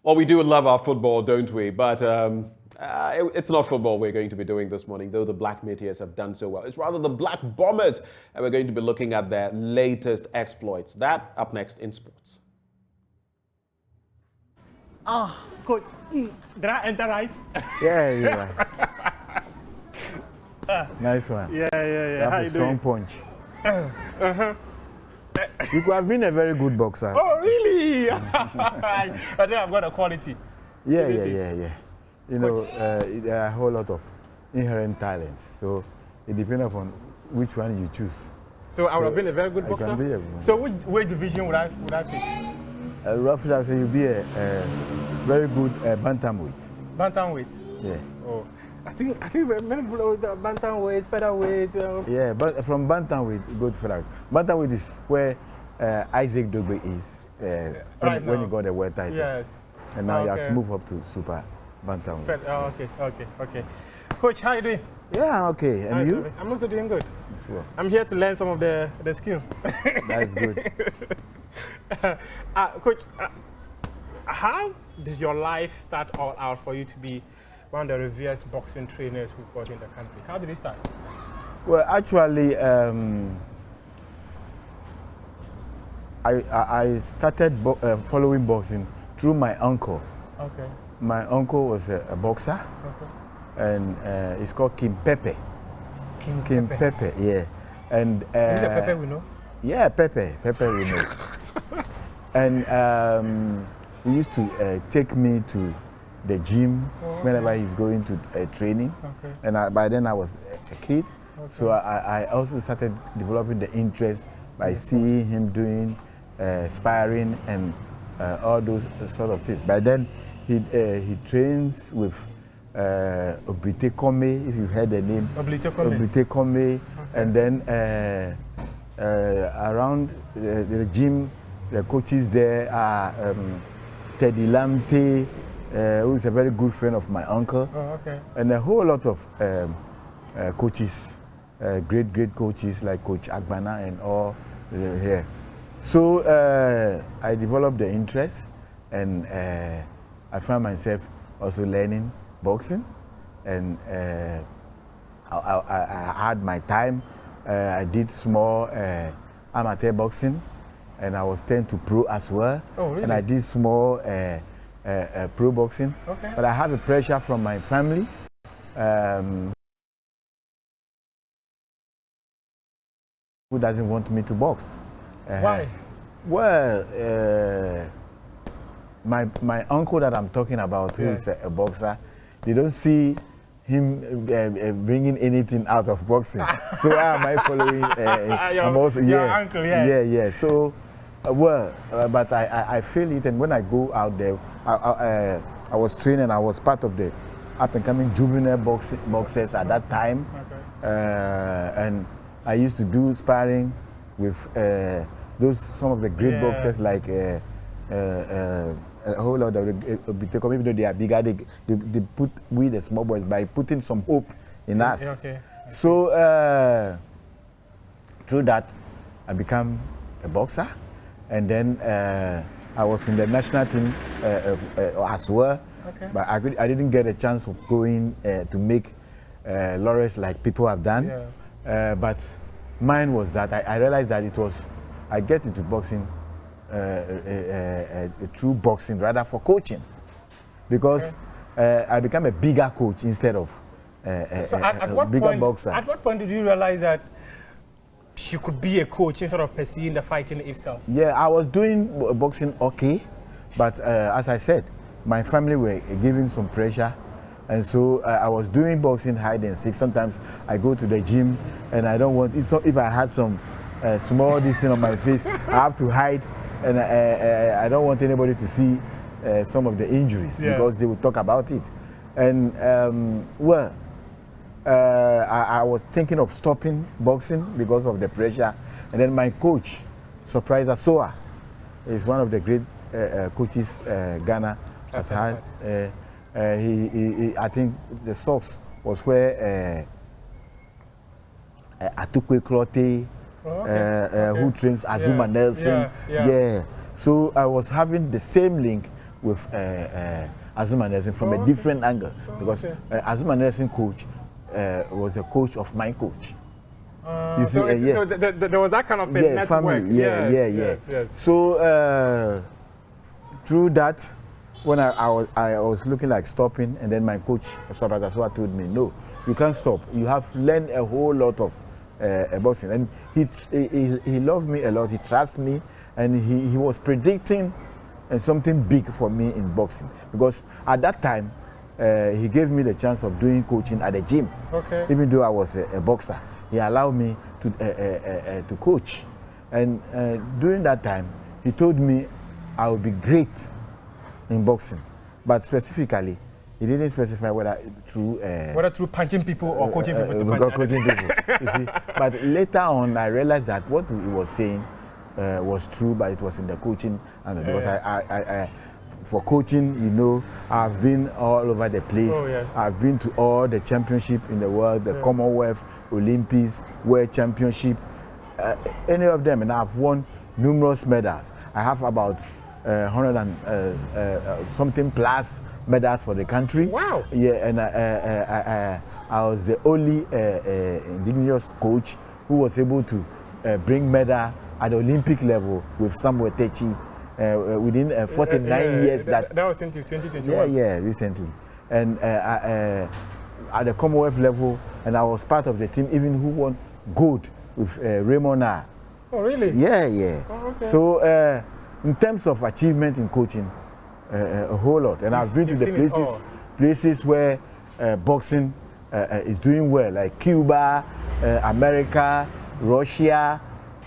Well, we do love our football, don't we? But it's not football we're going to be doing this morning, though the Black Meteors have done so well. It's rather the Black Bombers, and we're going to be looking at their latest exploits. That up next in sports. Coach, did I enter right? Yeah, you're right. Nice one. Yeah. That's a strong punch. You could have been a very good boxer. Oh, really? I think I've got a quality. Yeah. You know, there are a whole lot of inherent talents. So it depends upon which one you choose. So I would have been a very good boxer? Can be so which division would I fit? Roughly, I would say you'll be a very good bantamweight. Bantamweight? Yeah. Oh. I think many people know the bantamweight, featherweight. Yeah, but from bantamweight, go to featherweight. Bantamweight is where Isaac Dogbe is when he got the world title. Yes. And now he has moved up to super bantamweight. Okay. Coach, how are you doing? Yeah, I'm okay. And you? I'm also doing good. Sure. I'm here to learn some of the skills. That's good. Coach, how does your life start all out for you to be one of the revered boxing trainers we've got in the country? How did it start? Well, actually, I started following boxing through my uncle. Okay. My uncle was a boxer, and it's called Kim Pepe. Kim Pepe, yeah. And is it Pepe we know? Yeah, Pepe we know. And he used to take me to the gym whenever he's going to training. Okay. And by then I was a kid, so I also started developing the interest by seeing him doing sparring and all those sort of things. By then he trains with Obrite Kome, if you heard the name. Obrite Kome. And then around the gym, the coaches there are Teddy Lamte, who is a very good friend of my uncle. And a whole lot of coaches, great coaches like Coach Agbana and all here. So I developed the interest, and I found myself also learning boxing, and I had my time. I did small amateur boxing, and I was turned to pro as well. Oh, really? And I did small pro boxing. Okay. But I have a pressure from my family. Who doesn't want me to box? Why? Well, my uncle that I'm talking about, who is a boxer, they don't see him bringing anything out of boxing. So why am I following? I'm also your uncle, yeah. So, but I feel it, and when I go out there, I was training. I was part of the up-and-coming juvenile boxers at that time, and I used to do sparring with some of the great boxers like a whole lot of the, even though they are bigger, they put with the small boys by putting some hope in us. So through that, I became a boxer, and then I was in the national team as well. But I didn't get a chance of going to make laurels like people have done. But mine was that I realized that I get into boxing, a true boxing rather for coaching, because I became a bigger coach instead of a bigger boxer. At what point did you realize that you could be a coach instead of pursuing the fighting itself? Yeah, I was doing boxing okay, but as I said, my family were giving some pressure, and so I was doing boxing hide and seek. Sometimes I go to the gym and I don't want, if I had some small this thing on my face, I have to hide, and I don't want anybody to see some of the injuries because they will talk about it. And I was thinking of stopping boxing because of the pressure. And then my coach, Surprise Asoa, is one of the great coaches Ghana has had. I think the source was where Atukwe Clotte, who trains Azuma Nelson. So I was having the same link with Azuma Nelson from a different angle, because Azuma Nelson coach was a coach of my coach. You see, so there was that kind of a network. Family, yes. So through that, when I was looking like stopping, and then my coach Soratasua told me, no, you can't stop. You have learned a whole lot of boxing, and he loved me a lot. He trusts me, and he was predicting something big for me in boxing, because at that time he gave me the chance of doing coaching at the gym. Okay. Even though I was a boxer, he allowed me to coach, and during that time he told me I would be great in boxing, but specifically he didn't specify whether through punching people or coaching people. Coaching people, you see. But later on, I realized that what he was saying was true, but it was in the coaching, and because I for coaching, you know, I've been all over the place. Oh, yes. I've been to all the championship in the world, the Commonwealth, Olympics, World Championship, any of them, and I've won numerous medals. I have about 100 and something plus medals for the country. Wow. Yeah, and I was the only indigenous coach who was able to bring medal at the Olympic level with Samuel Techi within 49 years. That was in 2021. Yeah, recently. And at the Commonwealth level, and I was part of the team even who won gold with Raymond R. Oh, really? Yeah. Oh, okay. So in terms of achievement in coaching, a whole lot. And I've been to the places where boxing is doing well, like Cuba, America, Russia,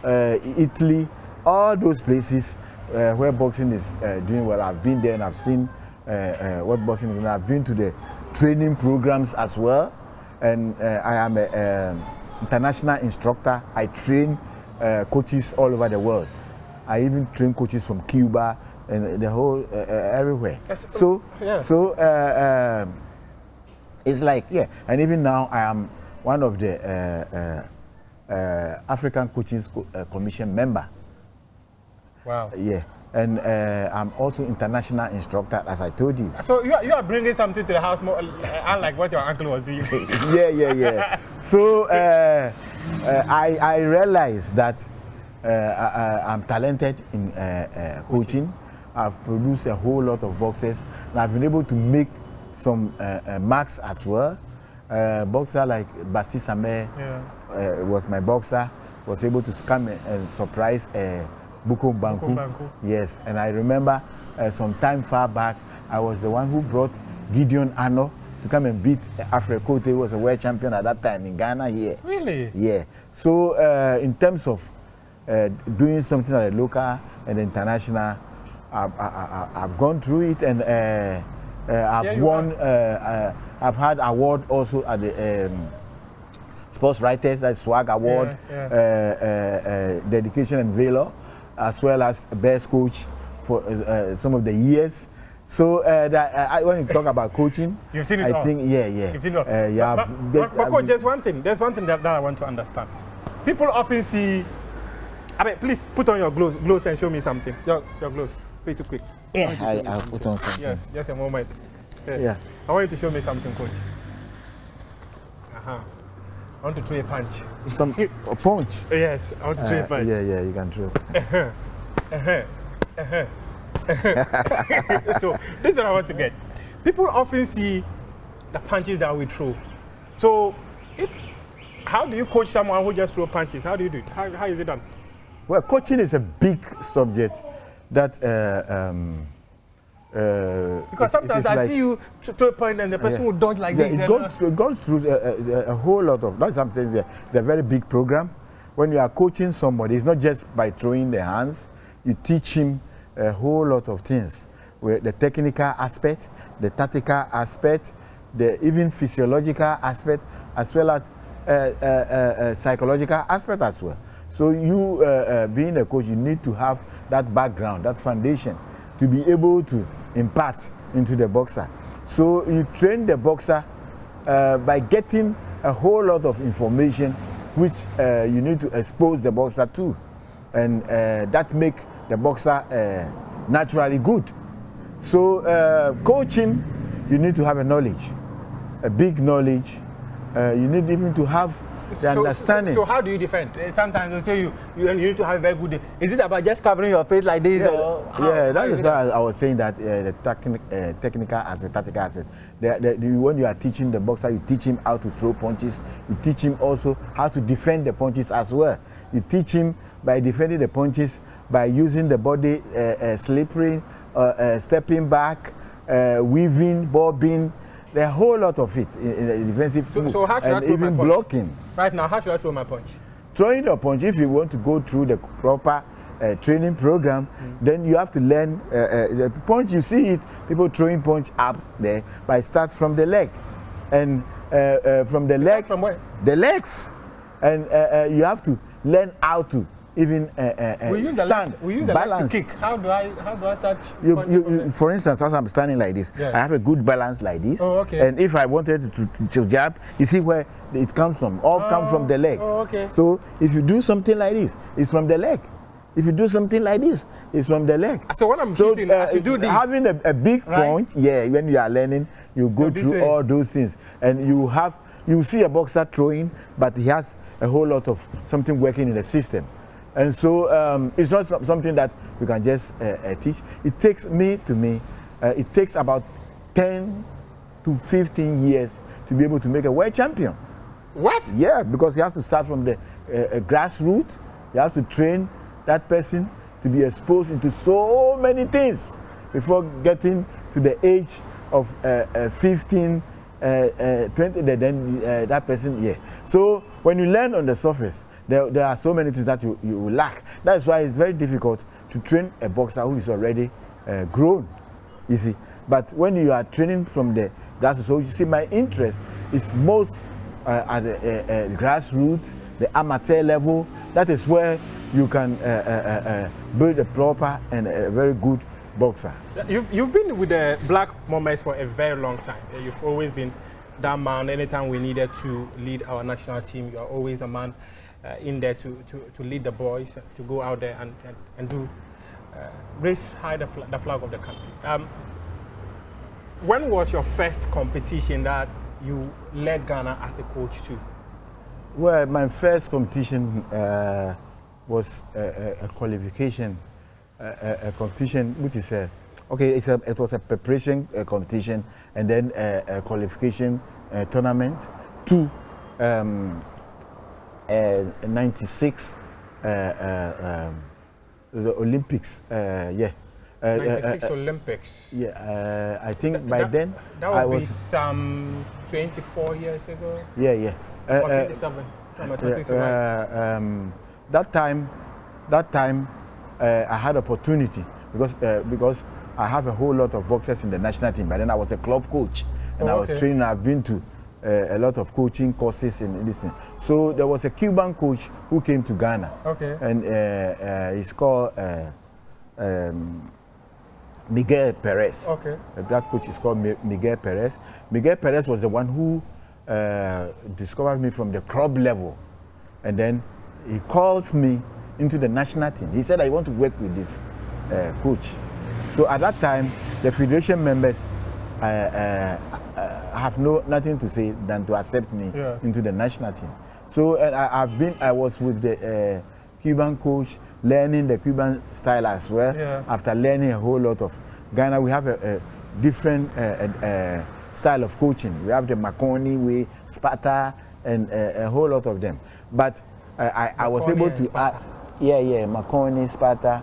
Italy, all those places where boxing is doing well. I've been there and I've seen what boxing is doing. I've been to the training programs as well, and I am an international instructor. I train coaches all over the world. I even train coaches from Cuba and the whole everywhere. So it's like, and even now I am one of the African Coaches Commission member. Wow. Yeah, and I'm also international instructor, as I told you. So you are bringing something to the house more, unlike what your uncle was doing. Yeah. So I realized that I'm talented in coaching. I've produced a whole lot of boxers, and I've been able to make some marks as well. Boxer like Basti Samer was my boxer, was able to come and surprise Buko Banku. Yes, and I remember some time far back, I was the one who brought Gideon Ano to come and beat Africote, who was a world champion at that time in Ghana here. Really? Yeah. So in terms of doing something at the local and international, I've gone through it, and I've won. I've had award also at the Sports Writers, that Swag Award, Dedication and Valor, as well as Best Coach for some of the years. So when you talk about coaching, you've seen it I all. think, You've seen it all. But Coach, there's one thing that I want to understand. People often see. I mean, please put on your gloves and show me something. Your gloves, pretty quick. Yeah, I'll put on something. Yes, just a moment. Yeah. I want you to show me something, Coach. I want to throw a punch. A punch? Yes, I want to throw a punch. Yeah, you can throw. So this is what I want to get. People often see the punches that we throw. So how do you coach someone who just throws punches? How do you do it? How is it done? Well, coaching is a big subject that because sometimes I see you throw a point and the person will dodge like this. It goes through a whole lot of, that's what I'm saying, it's a very big program. When you are coaching somebody, it's not just by throwing the hands, you teach him a whole lot of things. The technical aspect, the tactical aspect, the even physiological aspect, as well as psychological aspect as well. So you, being a coach, you need to have that background, that foundation, to be able to impart into the boxer. So you train the boxer by getting a whole lot of information which you need to expose the boxer to, and that make the boxer naturally good. So coaching, you need to have a knowledge, a big knowledge. You need even to have the understanding. So how do you defend? Sometimes they say you need to have a very good day. Is it about just covering your face like this? Yeah, or that is why I was saying that the technical aspect, tactical aspect. When you are teaching the boxer, you teach him how to throw punches. You teach him also how to defend the punches as well. You teach him by defending the punches, by using the body, slipping, stepping back, weaving, bobbing. There are a whole lot of it in the defensive move, so how should and I throw even my punch? blocking. Right now, how should I throw my punch? Throwing your punch, if you want to go through the proper training program, then you have to learn the punch. You see it, people throwing punch up there, but it starts from the leg, and from the leg, from where? The legs, and you have to learn how to even stand, we use the legs to kick. How do I start? For instance, as I'm standing like this, I have a good balance like this. Oh, okay. And if I wanted to jab, you see where it comes from. All comes from the leg. Oh, okay. So if you do something like this, it's from the leg. If you do something like this, it's from the leg. So when I'm hitting, I should do this. Having a big punch, when you are learning, you go through all those things, and you see a boxer throwing, but he has a whole lot of something working in the system. And so it's not something that you can just teach. It takes it takes about 10 to 15 years to be able to make a world champion. What? Yeah, because you have to start from the grassroots. You have to train that person to be exposed into so many things before getting to the age of 15, 20, then that person, yeah. So when you learn on the surface, there are so many things that you lack. That's why it's very difficult to train a boxer who is already grown, you see. But when you are training from the grassroots, so you see my interest is most at the grassroots, the amateur level. That is where you can build a proper and a very good boxer. You've been with the Black Bombers for a very long time. You've always been that man. Anytime we needed to lead our national team, you are always a man in there to lead the boys, to go out there and do raise high the flag of the country. When was your first competition that you led Ghana as a coach to? Well, my first competition was a qualification, a competition which is it was a preparation competition, and then a qualification tournament to 96 the Olympics. 96 Olympics. Yeah, I think by then that would be some 24 years ago. Yeah. Or 27. That time, I had opportunity because I have a whole lot of boxers in the national team. But then I was a club coach, and I was training. I've been to a lot of coaching courses in this thing. So there was a Cuban coach who came to Ghana. Okay. And he's called Miguel Perez. Okay. That coach is called Miguel Perez. Miguel Perez was the one who discovered me from the club level, and then he calls me into the national team. He said, I want to work with this coach. So at that time, the federation members have nothing to say than to accept me into the national team. So I was with the Cuban coach, learning the Cuban style as well. Yeah. After learning a whole lot of Ghana, we have a different style of coaching. We have the Makoni way, Sparta, and a whole lot of them. But I was able to Makoni, Sparta.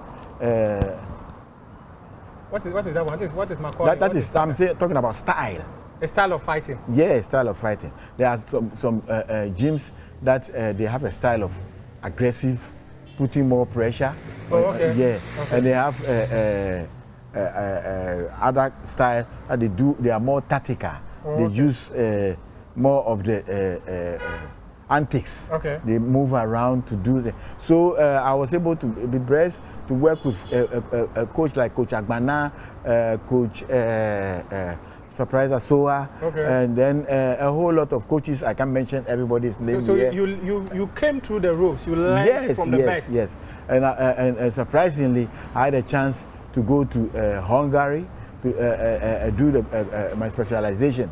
What is that one? What is Makoni? That is I'm talking about style. A style of fighting. Yeah, style of fighting. There are some gyms that they have a style of aggressive, putting more pressure. Oh, okay. Okay. And they have other style that they do. They are more tactical. Oh, they use more of the antics. Okay. They move around to do that. So I was able to be blessed to work with a coach like Coach Agbana, Coach Surprise Asoa, and then a whole lot of coaches. I can't mention everybody's name. So you came through the ropes. You learned from the best. Yes. And surprisingly, I had a chance to go to Hungary to do my specialization,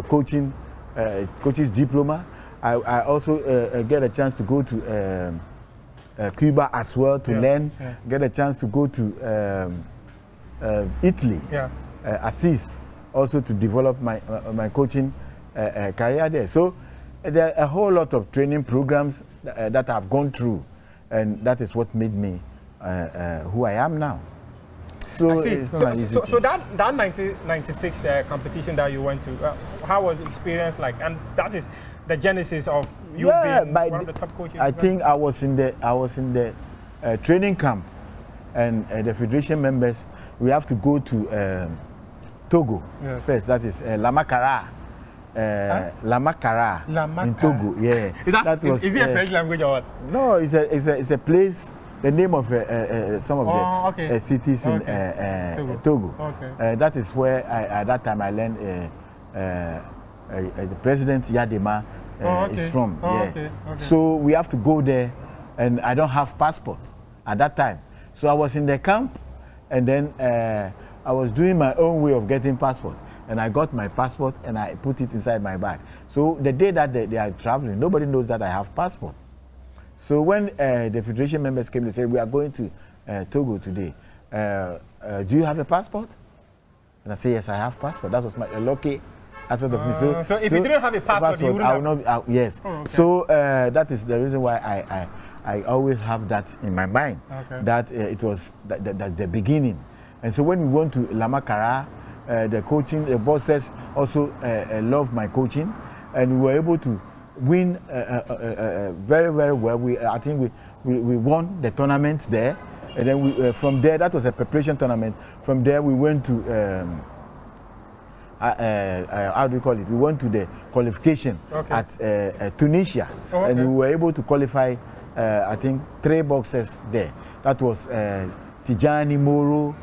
coaching, coach's diploma. I also get a chance to go to Cuba as well to learn, get a chance to go to Italy, Assis, also to develop my coaching career there. So there are a whole lot of training programs that I've gone through, and that is what made me who I am now. So I see. it's not easy So that 1996 competition that you went to, how was the experience like? And that is the genesis of you being one of the top coaches. I think I was in the training camp, and the federation members, we have to go to Togo first. That is Lamakara. Lamakara in Togo. Yeah. Is it a French language or what? No, it's a place. The name of some of the cities in Togo. Okay. That is where at that time I learned the President Yadema is from. So we have to go there, and I don't have passport at that time. So I was in the camp, and then I was doing my own way of getting passport. And I got my passport and I put it inside my bag. So the day that they are traveling, nobody knows that I have passport. So when the federation members came, they said, we are going to Togo today. Do you have a passport? And I said, yes, I have passport. That was my lucky aspect of me. So if you didn't have a passport, you wouldn't have? Yes. Oh, okay. So that is the reason why I always have that in my mind, that it was the beginning. And so when we went to Lamakara, the coaching, the bosses also loved my coaching, and we were able to win very, very well. I think we won the tournament there, and then from there, that was a preparation tournament. From there, we went to how do you call it? We went to the qualification at Tunisia, and we were able to qualify. I think 3 boxers there. That was Tijani Moro,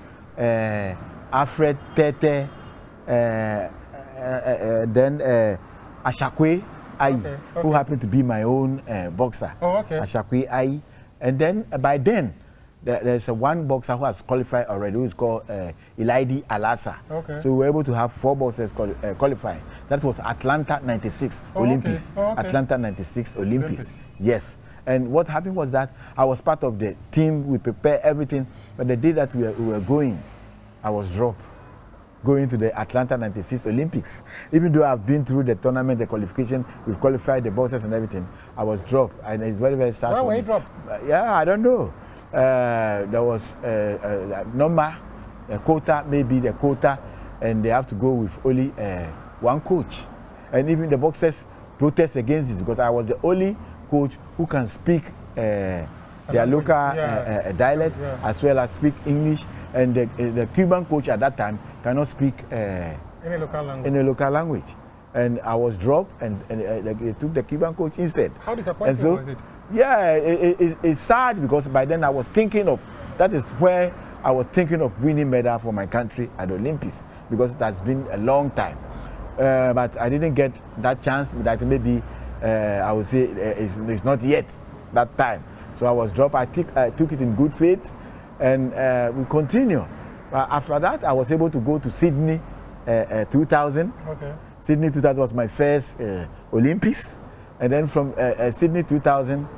Alfred Tete, then Ashakwe Ai, who happened to be my own boxer. Ashakwe Ai. And then by then, there's one boxer who has qualified already, who is called Ilaidi Alasa. So we were able to have 4 boxers qualify. That was Atlanta 96 Olympics. Atlanta 96 Olympics. Yes. And what happened was that I was part of the team. We prepared everything. But the day that we were going, I was dropped, going to the Atlanta 96 Olympics. Even though I've been through the tournament, the qualification, we've qualified the boxers and everything, I was dropped. And it's very, very sad. Why were you dropped? Yeah, I don't know. There was a number, a quota, maybe the quota, and they have to go with only one coach. And even the boxers protest against this because I was the only coach who can speak their local dialect as well as speak English, and the Cuban coach at that time cannot speak any local language. And I was dropped, and they took the Cuban coach instead. How disappointing was it? Yeah, it's sad because by then I was thinking of, that is where I was thinking of winning medal for my country at the Olympics, because it has been a long time. But I didn't get that chance. That maybe I would say it's not yet that time. So I was dropped. I took it in good faith, and we continue. After that, I was able to go to Sydney 2000. Sydney 2000 was my first Olympics. And then from Sydney 2000,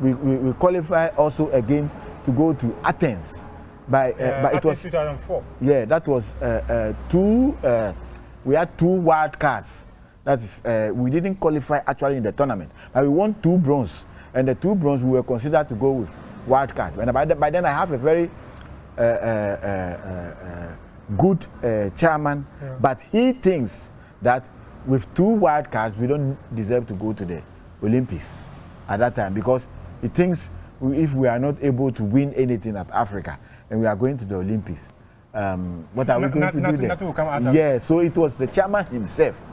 we qualified also again to go to Athens. But it was 2004. Yeah, that was we had 2 wild cards. That is, we didn't qualify actually in the tournament, but we won 2 bronze, and the 2 bronze we were considered to go with wild card. And by then I have a very good chairman, but he thinks that with 2 wild cards we don't deserve to go to the Olympics at that time, because he thinks if we are not able to win anything at Africa and we are going to the Olympics, what are we going to do there? Yeah, so it was the chairman himself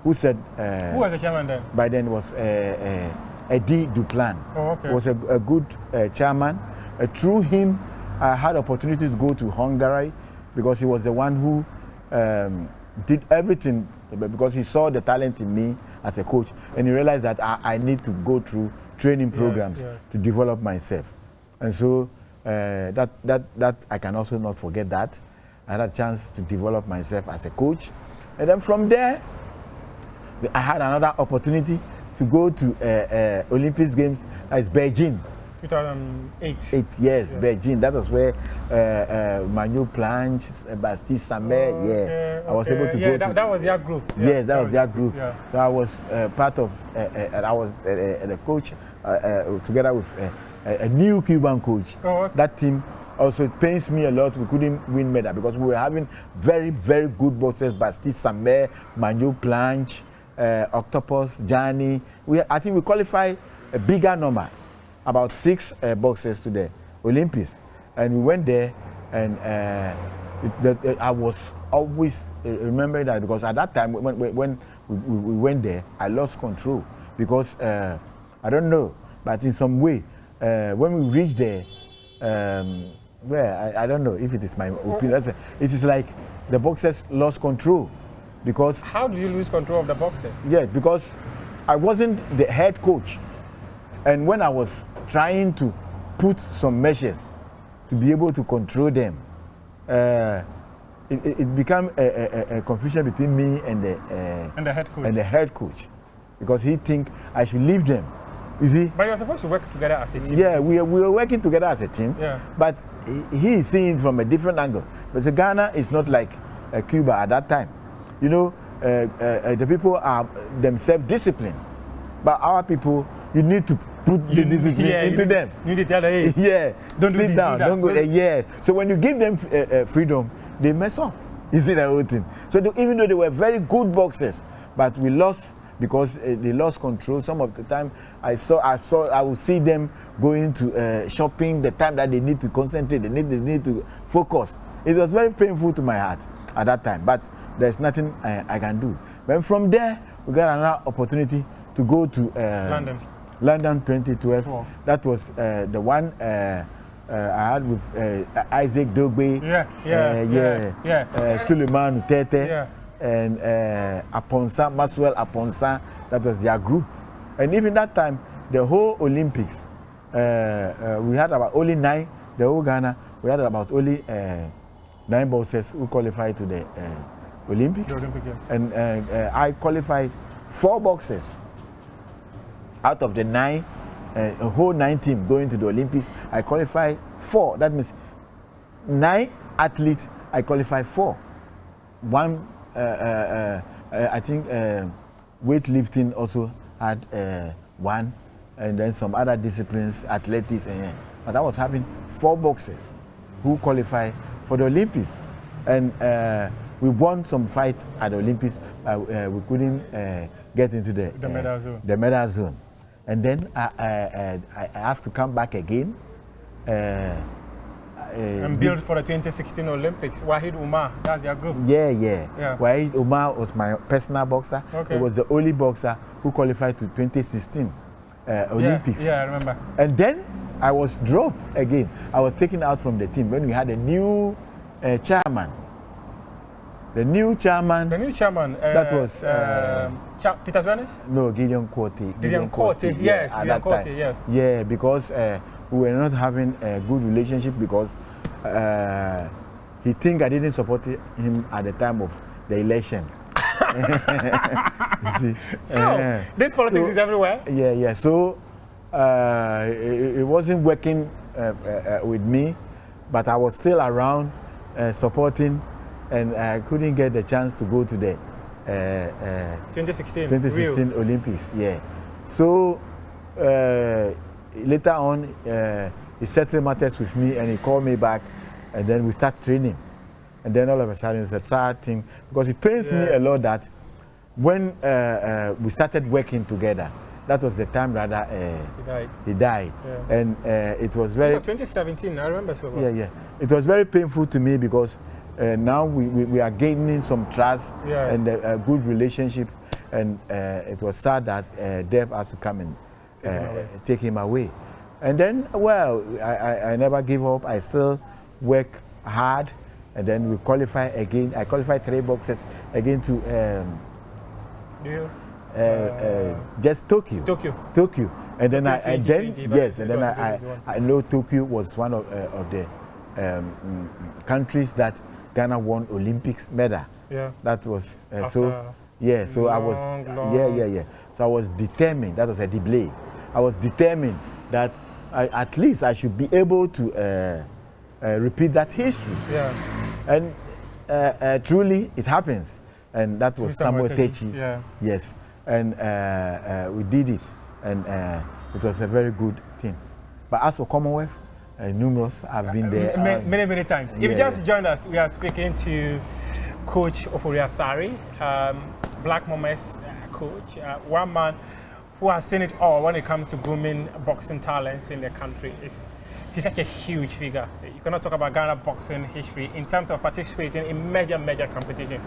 who said... who was the chairman then? By then it was Eddie Duplan. He was a good chairman. Through him, I had opportunity to go to Hungary, because he was the one who did everything, because he saw the talent in me as a coach, and he realized that I need to go through training programs to develop myself. And so that I can also not forget that. I had a chance to develop myself as a coach. And then from there, I had another opportunity to go to Olympics Games, that's Beijing. 2008. Yes, yeah. Beijing. That was where Manu Planche, Bastille Samer, I was able to go. That was their group. Yeah, yes, that was their group. Yeah. So I was part of, I was the coach together with a new Cuban coach. Oh, okay. That team also pains me a lot. We couldn't win medal because we were having very, very good boxers. Bastille Samer, Manu Planche, Octopus, Gianni. I think we qualified a bigger number. About 6 boxers to the Olympics, and we went there, and I was always remembering that because at that time when we went there, I lost control because I don't know, but in some way when we reached there, I don't know if it is my opinion. It is like the boxers lost control because. How do you lose control of the boxers? Yeah, because I wasn't the head coach, and when I was trying to put some measures to be able to control them, it became a confusion between me and the head coach, because he think I should leave them. You see? But you're supposed to work together as a team. Yeah, we were working together as a team. Yeah. But he is seeing it from a different angle. But Ghana is not like Cuba at that time. You know, the people are themselves disciplined, but our people, you need to put the discipline into them. You need to tell them, hey, yeah, don't sit do down, that. don't go there. Yeah. So when you give them freedom, they mess up. You see the whole thing. So even though they were very good boxers, but we lost because they lost control. Some of the time, I would see them going to shopping. The time that they need to concentrate, they need to focus. It was very painful to my heart at that time. But there's nothing I can do. But from there, we got another opportunity to go to London 2012. That was the one I had with Isaac Dogbe, Suleiman Utete, and Aponsa, Maxwell Aponsa. That was their group. And even that time, the whole Olympics, we had about only 9, the whole Ghana, we had about only 9 boxers who qualified to the Olympics. And I qualified 4 boxers. Out of the 9, a whole 9 team going to the Olympics, I qualified 4. That means 9 athletes, I qualified 4. One, I think weightlifting also had 1, and then some other disciplines, athletics, but I was having 4 boxers who qualified for the Olympics. And we won some fights at the Olympics, we couldn't get into the medal zone. And then I have to come back again. And build for the 2016 Olympics. Wahid Umar, that's your group. Yeah. Wahid Umar was my personal boxer. Okay. He was the only boxer who qualified to 2016 Olympics. Yeah, I remember. And then I was dropped again. I was taken out from the team when we had a new chairman. The new chairman. That was Peter Zonis? No, Gideon Quarty. Gideon Quarty, yes. Gideon Quarty, yes. Yeah, because we were not having a good relationship because he think I didn't support him at the time of the election. You see? This politics is everywhere. Yeah. So it wasn't working with me, but I was still around supporting. And I couldn't get the chance to go to the 2016 Olympics. Yeah. So later on, he settled matters with me and he called me back, and then we start training. And then all of a sudden it's a sad thing because it pains me a lot that when we started working together, that was the time rather he died. Yeah. And it was very. It was 2017. I remember so well. Yeah. It was very painful to me because. Now we are gaining some trust and a good relationship, and it was sad that death has to come and take him away. And then, well, I never give up. I still work hard, and then we qualify again. I qualified 3 boxers again to just Tokyo. And then I know Tokyo was one of the countries that Ghana won Olympics medal. Yeah. That was So I was So I was determined. That was a delay. I was determined that at least I should be able to repeat that history. Yeah. And truly, it happens. And that was Samuel Techi. Yeah. Yes. And we did it. And it was a very good thing. But as for Commonwealth, numerous have been there. Many times. If you just joined us, we are speaking to Coach Ofori Asare, Black Moments coach, one man who has seen it all when it comes to grooming boxing talents in the country. He's such a huge figure. You cannot talk about Ghana boxing history in terms of participating in major competition.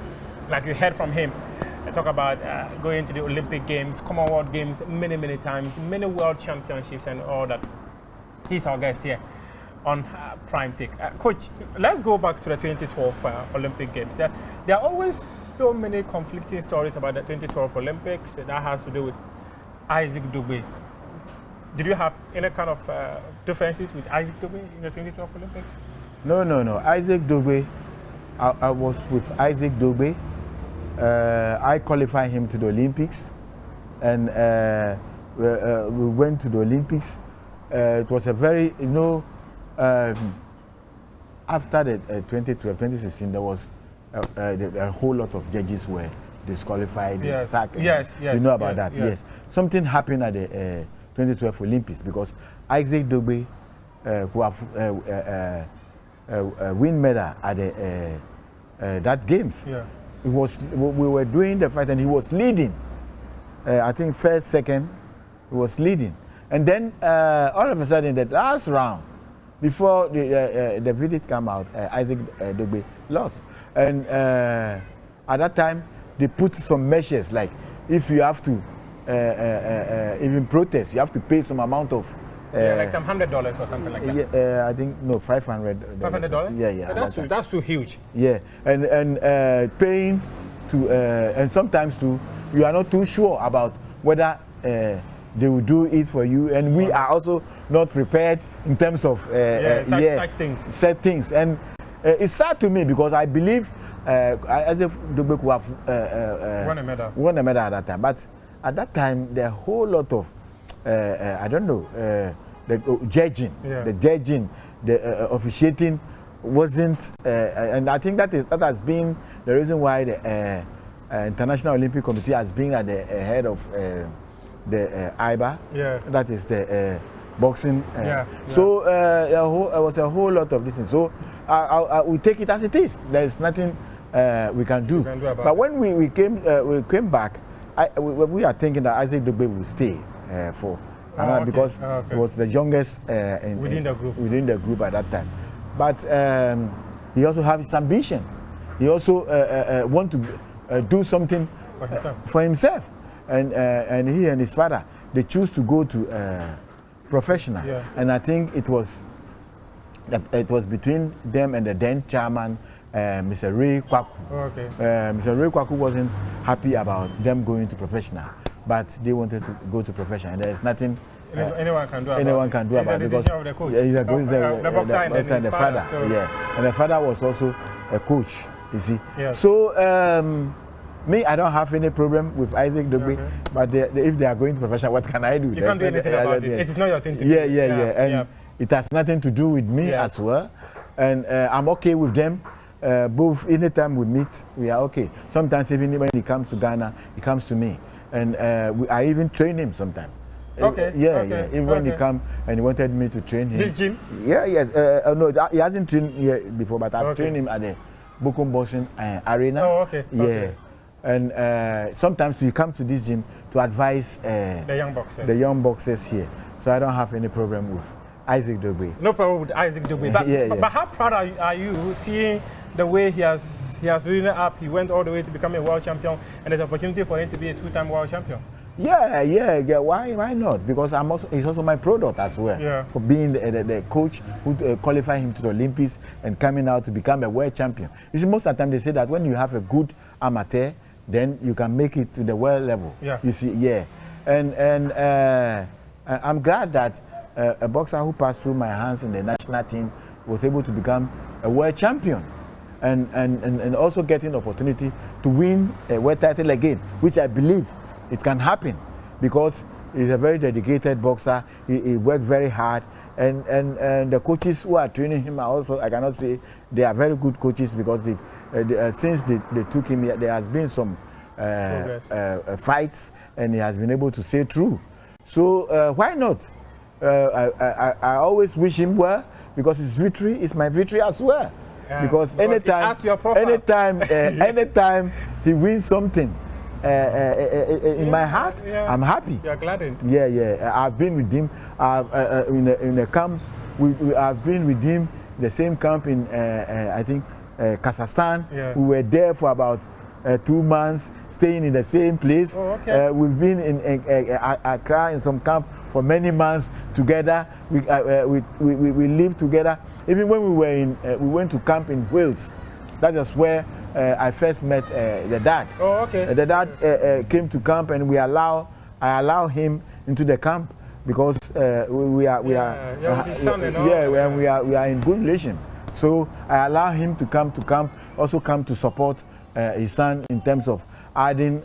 Like you heard from him, talk about going to the Olympic Games, Commonwealth Games many times, many world championships and all that. He's our guest here on Prime Take. Coach, let's go back to the 2012 Olympic Games. There are always so many conflicting stories about the 2012 Olympics that has to do with Isaac Dugbe. Did you have any kind of differences with Isaac Dugbe in the 2012 Olympics? No. Isaac Dugbe, I was with Isaac Dugbe. I qualified him to the Olympics, and we went to the Olympics. It was a very, after the 2012, 2016, there was a whole lot of judges were disqualified, sacked. Yes. You know about that, yes. Something happened at the 2012 Olympics because Isaac Dugbe, who have win medal at the, that games. Yeah. We were doing the fight and he was leading. I think first, second, he was leading. And then all of a sudden, the last round, before the verdict came out, Isaac Dugbe lost. And at that time, they put some measures like if you have to even protest, you have to pay some amount of like some $100 or something like that. Yeah, I think no, $500. $500? Yeah. That's too huge. Yeah, and paying to and sometimes too, you are not too sure about whether they will do it for you, and we are also not prepared in terms of such things. And it's sad to me because I believe as if Dugbe could have won a medal at that time, but at that time there are a whole lot of I don't know, the judging, the officiating wasn't, and I think that has been the reason why the International Olympic Committee has been at the head of the IBA. Yeah. That is the boxing. So there was a whole lot of this. So we take it as it is. There is nothing we can do. But when we came back, we are thinking that Isaac Dugbe will stay for because he was the youngest within the group at that time. But he also has his ambition. He also want to do something for himself. And he and his father, they choose to go to professional. Yeah. And I think it was between them and the then chairman, Mr. Ray Kwaku. Mr. Ray Kwaku wasn't happy about them going to professional, but they wanted to go to professional. And there is nothing anyone can do about it. It's a decision of the coach. Yeah, he's the boxer and his father. So. Yeah, and the father was also a coach. You see. Yeah. So. Me, I don't have any problem with Isaac Dugbe, but if they are going to professional, what can I do? You can't do anything about it. It is not your thing to do. Yeah. And it has nothing to do with me as well. And I'm okay with them. Both, anytime we meet, we are okay. Sometimes even when he comes to Ghana, he comes to me. And I even train him sometimes. Even when he come and he wanted me to train him. This gym? Yes. No, he hasn't trained here before, but I've trained him at the Bokum Boxing Arena. And sometimes he comes to this gym to advise the young boxers here. So I don't have any problem with Isaac Dugbe. No problem with Isaac Dugbe. But how proud are you seeing the way he has risen up? He went all the way to become a world champion, and there's an opportunity for him to be a two-time world champion. Yeah. Why not? Because he's also my product as well. Yeah. For being the coach who qualified him to the Olympics and coming out to become a world champion. You see, most of the time they say that when you have a good amateur, then you can make it to the world level. Yeah. You see, and I'm glad that a boxer who passed through my hands in the national team was able to become a world champion. and also getting opportunity to win a world title again, which I believe it can happen because he's a very dedicated boxer. He worked very hard, and the coaches who are training him are also, I cannot say they are very good coaches because since they took him, there has been some fights, and he has been able to stay true. So why not? I always wish him well because his victory is my victory as well. Yeah, because anytime he wins something in my heart, I'm happy. You're gladdened. Yeah. I've been with him in a camp. I've been with him the same camp in I think Kazakhstan. Yeah. We were there for about 2 months, staying in the same place. Oh, okay. We've been in Accra in some camp for many months together. We lived together. Even when we went to camp in Wales. That is where I first met the dad. Oh, okay. The dad came to camp, and I allow him into the camp because we are in good relation. So I allow him to come to camp, also come to support his son in terms of adding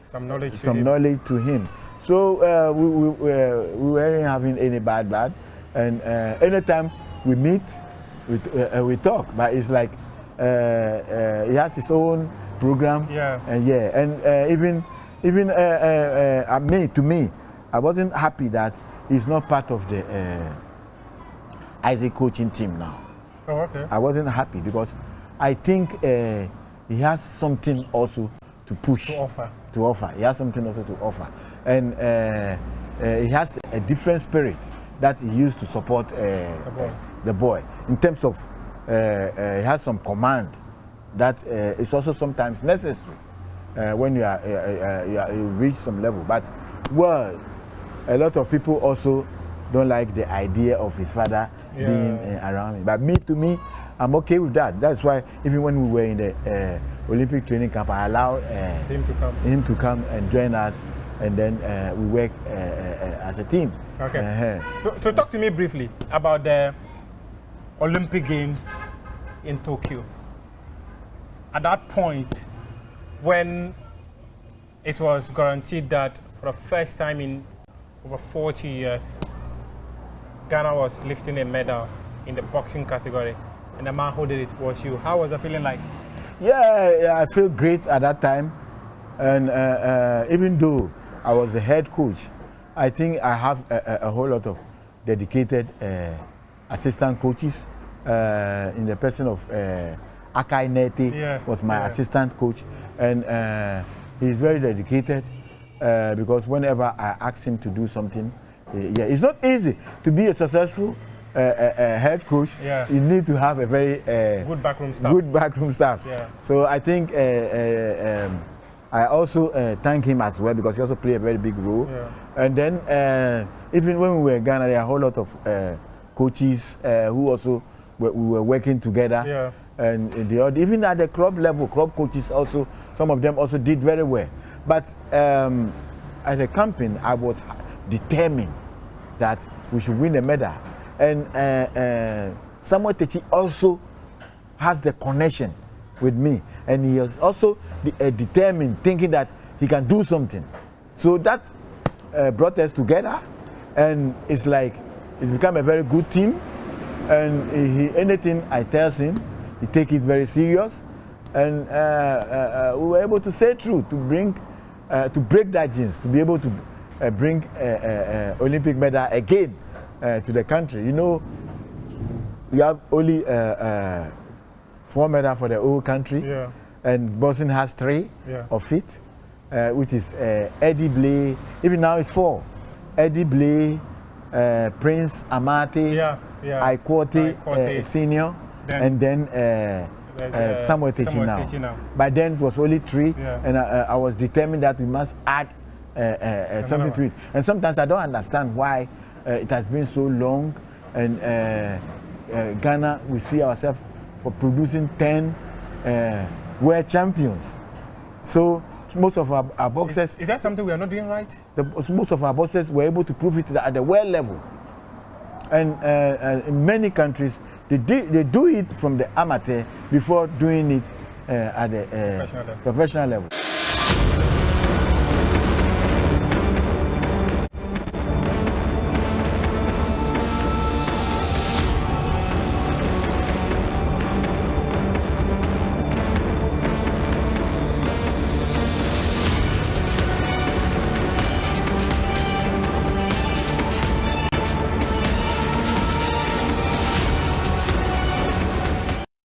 some knowledge to him. So we weren't having any bad blood, and anytime we meet, we talk. But it's like he has his own program. Yeah. And even to me, I wasn't happy that he's not part of the Isaac coaching team now. Oh, okay. I wasn't happy because I think he has something also to push. To offer. He has something also to offer. And he has a different spirit that he used to support the boy. In terms of, he has some command that is also sometimes necessary when you reach some level. But, well, a lot of people also don't like the idea of his father being around me. But to me, I'm okay with that. That's why even when we were in the Olympic training camp, I allowed him to come and join us, and then we work as a team. Okay. So talk to me briefly about the Olympic Games in Tokyo. At that point, when it was guaranteed that for the first time in over 40 years, Ghana was lifting a medal in the boxing category, and the man who did it was you. How was the feeling like? Yeah, I feel great at that time, and even though I was the head coach, I think I have a whole lot of dedicated assistant coaches in the person of Akai Nete was my assistant coach, and he's very dedicated because whenever I ask him to do something, it's not easy to be a successful head coach. You need to have a very good backroom staff. So I think I also thank him as well because he also played a very big role. And then even when we were in Ghana, there are a whole lot of coaches who also we were working together. And even at the club level, club coaches also, some of them also did very well. But at the campaign, I was determined that we should win a medal. And Samuel Techi also has the connection with me, and he was also determined, thinking that he can do something. So that brought us together, and it's like it's become a very good team. And anything I tell him, he take it very serious, and we were able to say true, to break that jinx, to be able to bring Olympic medal again to the country. You know, you have only 4 medals for the whole country, and Boston has 3 of it, which is Eddie Blay. Even now it's 4. Eddie Blay, Prince Amate, Aikwote Senior, and then Samuel Techi now. By then it was only 3, and I was determined that we must add something to it. And sometimes I don't understand why it has been so long, and Ghana, we see ourselves for producing 10 world champions. So most of our boxers... Is that something we are not doing right? Most of our boxers were able to prove it at the world level. And in many countries, They do it from the amateur before doing it at the professional level.